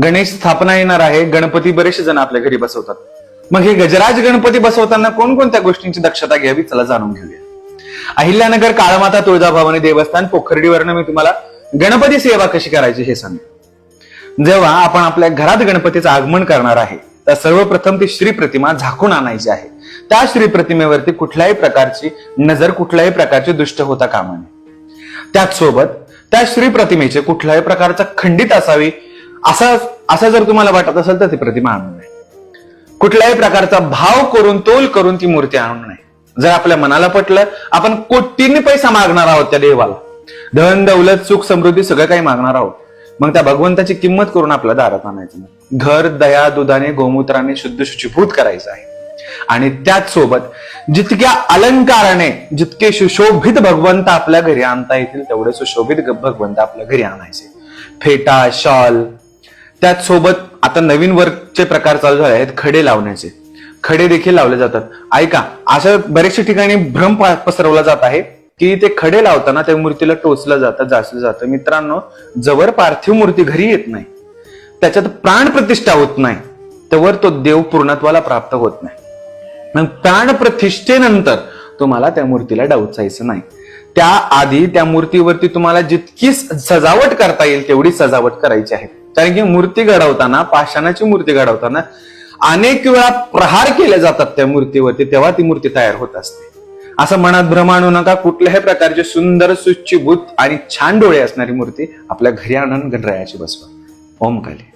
गणेश स्थापना येणार आहे, गणपती बरेचसे जण आपल्या घरी बसवतात. मग हे गजराज गणपती बसवताना कोणकोणत्या गोष्टींची दक्षता घ्यावी चला जाणून घेऊया. अहिल्यानगर काळमाता तुळजाभवानी देवस्थान पोखर्डीवरनं मी तुम्हाला गणपती सेवा कशी करायची हे सांगतो. जेव्हा आपण आपल्या घरात गणपतीचं आगमन करणार आहे तर सर्वप्रथम ती श्री प्रतिमा झाकून आणायची आहे. त्या श्री प्रतिमेवरती कुठल्याही प्रकारची नजर, कुठल्याही प्रकारची दुष्ट होता कामा नये. त्याच सोबत त्या श्री प्रतिमेचे कुठल्याही प्रकारचा खंडित असावी असं जर तुम्हाला वाटत असेल तर ती प्रतिमा आणू नये. कुठल्याही प्रकारचा भाव करून, तोल करून ती मूर्ती आणू नये. जर आपल्या मनाला पटलं, आपण कोटींनी पैसा मागणार आहोत त्या देवाला, धन दौलत सुख समृद्धी सगळं काही मागणार आहोत, मग त्या भगवंताची किंमत करून आपल्या दारात आणायचं नाही. घर दया दुधाने गोमूत्राने शुद्ध शुचिभूत करायचं आहे. आणि त्याच सोबत जितक्या अलंकाराने, जितके सुशोभित भगवंत आपल्या घरी आणता येतील तेवढे सुशोभित भगवंत आपल्या घरी आणायचे. फेटा, शॉल, त्याच सोबत आता नवीन वर्कचे प्रकार चालू झाले आहेत, खडे लावण्याचे. खडे देखील लावले जातात. ऐका, अशा बऱ्याचशा ठिकाणी भ्रम पसरवला जात आहे की ते खडे लावताना त्या मूर्तीला टोचलं जातं, जासलं जातं. मित्रांनो, जवळ पार्थिव मूर्ती घरी येत नाही, त्याच्यात प्राण प्रतिष्ठा होत नाही, तवर तो देव पूर्णत्वाला प्राप्त होत नाही. मग प्राण प्रतिष्ठेनंतर तुम्हाला त्या मूर्तीला डवचायचं नाही. त्या आधी त्या मूर्तीवरती तुम्हाला जितकी सजावट करता येईल तेवढी सजावट करायची आहे. कारण की मूर्ती घडवताना, पाषाणाची मूर्ती घडवताना अनेक वेळा प्रहार केले जातात त्या मूर्तीवरती, तेव्हा ती मूर्ती तयार होत असते. असं मनात भ्रम आणू नका. कुठल्याही प्रकारची सुंदर, सुचिभूत आणि छान डोळे असणारी मूर्ती आपल्या घरी आणून गणरायाची बसवा. ओम काली.